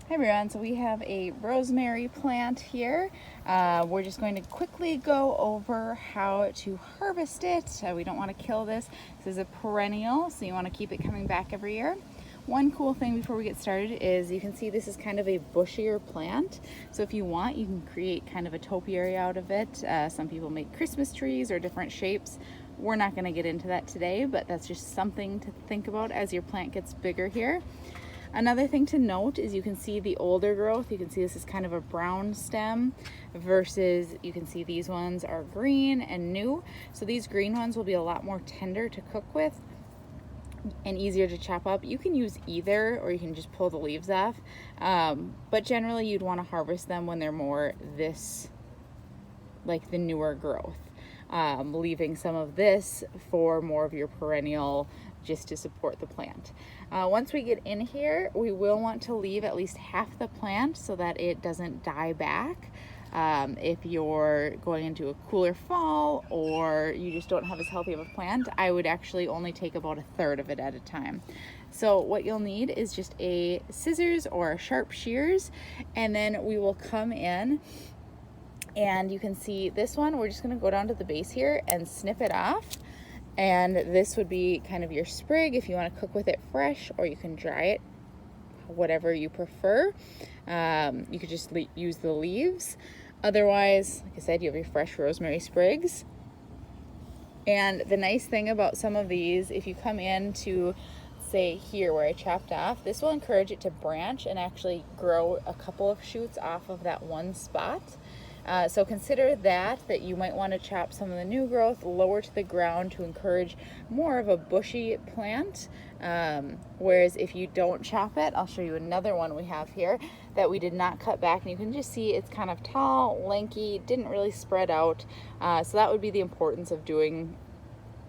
Hi everyone, so we have a rosemary plant here. We're just going to quickly go over how to harvest it. We don't want to kill this. This is a perennial, so you want to keep it coming back every year. One cool thing before we get started is you can see this is kind of a bushier plant. So if you want, you can create kind of a topiary out of it. Some people make Christmas trees or different shapes. We're not going to get into that today, but that's just something to think about as your plant gets bigger here. Another thing to note is you can see the older growth. You can see this is kind of a brown stem versus you can see these ones are green and new. So these green ones will be a lot more tender to cook with and easier to chop up. You can use either, or you can just pull the leaves off. But generally you'd want to harvest them when they're more this, like the newer growth. Leaving some of this for more of your perennial, just to support the plant. Once we get in here, we will want to leave at least half the plant so that it doesn't die back. If you're going into a cooler fall or you just don't have as healthy of a plant, I would actually only take about a third of it at a time. So what you'll need is just a scissors or a sharp shears, and then we will come in and you can see this one, we're just going to go down to the base here and snip it off. And this would be kind of your sprig if you want to cook with it fresh, or you can dry it, whatever you prefer. You could just use the leaves. Otherwise, like I said, you have your fresh rosemary sprigs. And the nice thing about some of these, if you come in to say here where I chopped off, this will encourage it to branch and actually grow a couple of shoots off of that one spot. So consider that you might want to chop some of the new growth lower to the ground to encourage more of a bushy plant. Whereas if you don't chop it, I'll show you another one we have here that we did not cut back, and you can just see it's kind of tall, lanky, didn't really spread out. So that would be the importance of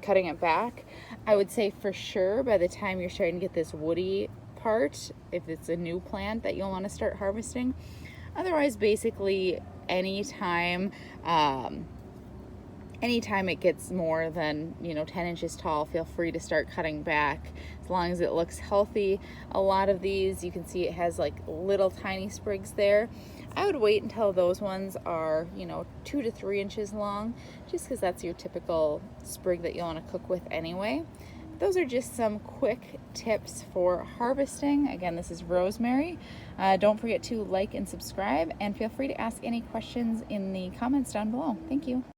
cutting it back. I would say for sure by the time you're starting to get this woody part, if it's a new plant, that you'll want to start harvesting. Otherwise, basically anytime it gets more than 10 inches tall, feel free to start cutting back as long as it looks healthy. A lot of these, you can see it has like little tiny sprigs there. I would wait until those ones are 2 to 3 inches long, just because that's your typical sprig that you'll want to cook with anyway. Those are just some quick tips for harvesting. Again, this is rosemary. Don't forget to like and subscribe, and feel free to ask any questions in the comments down below. Thank you.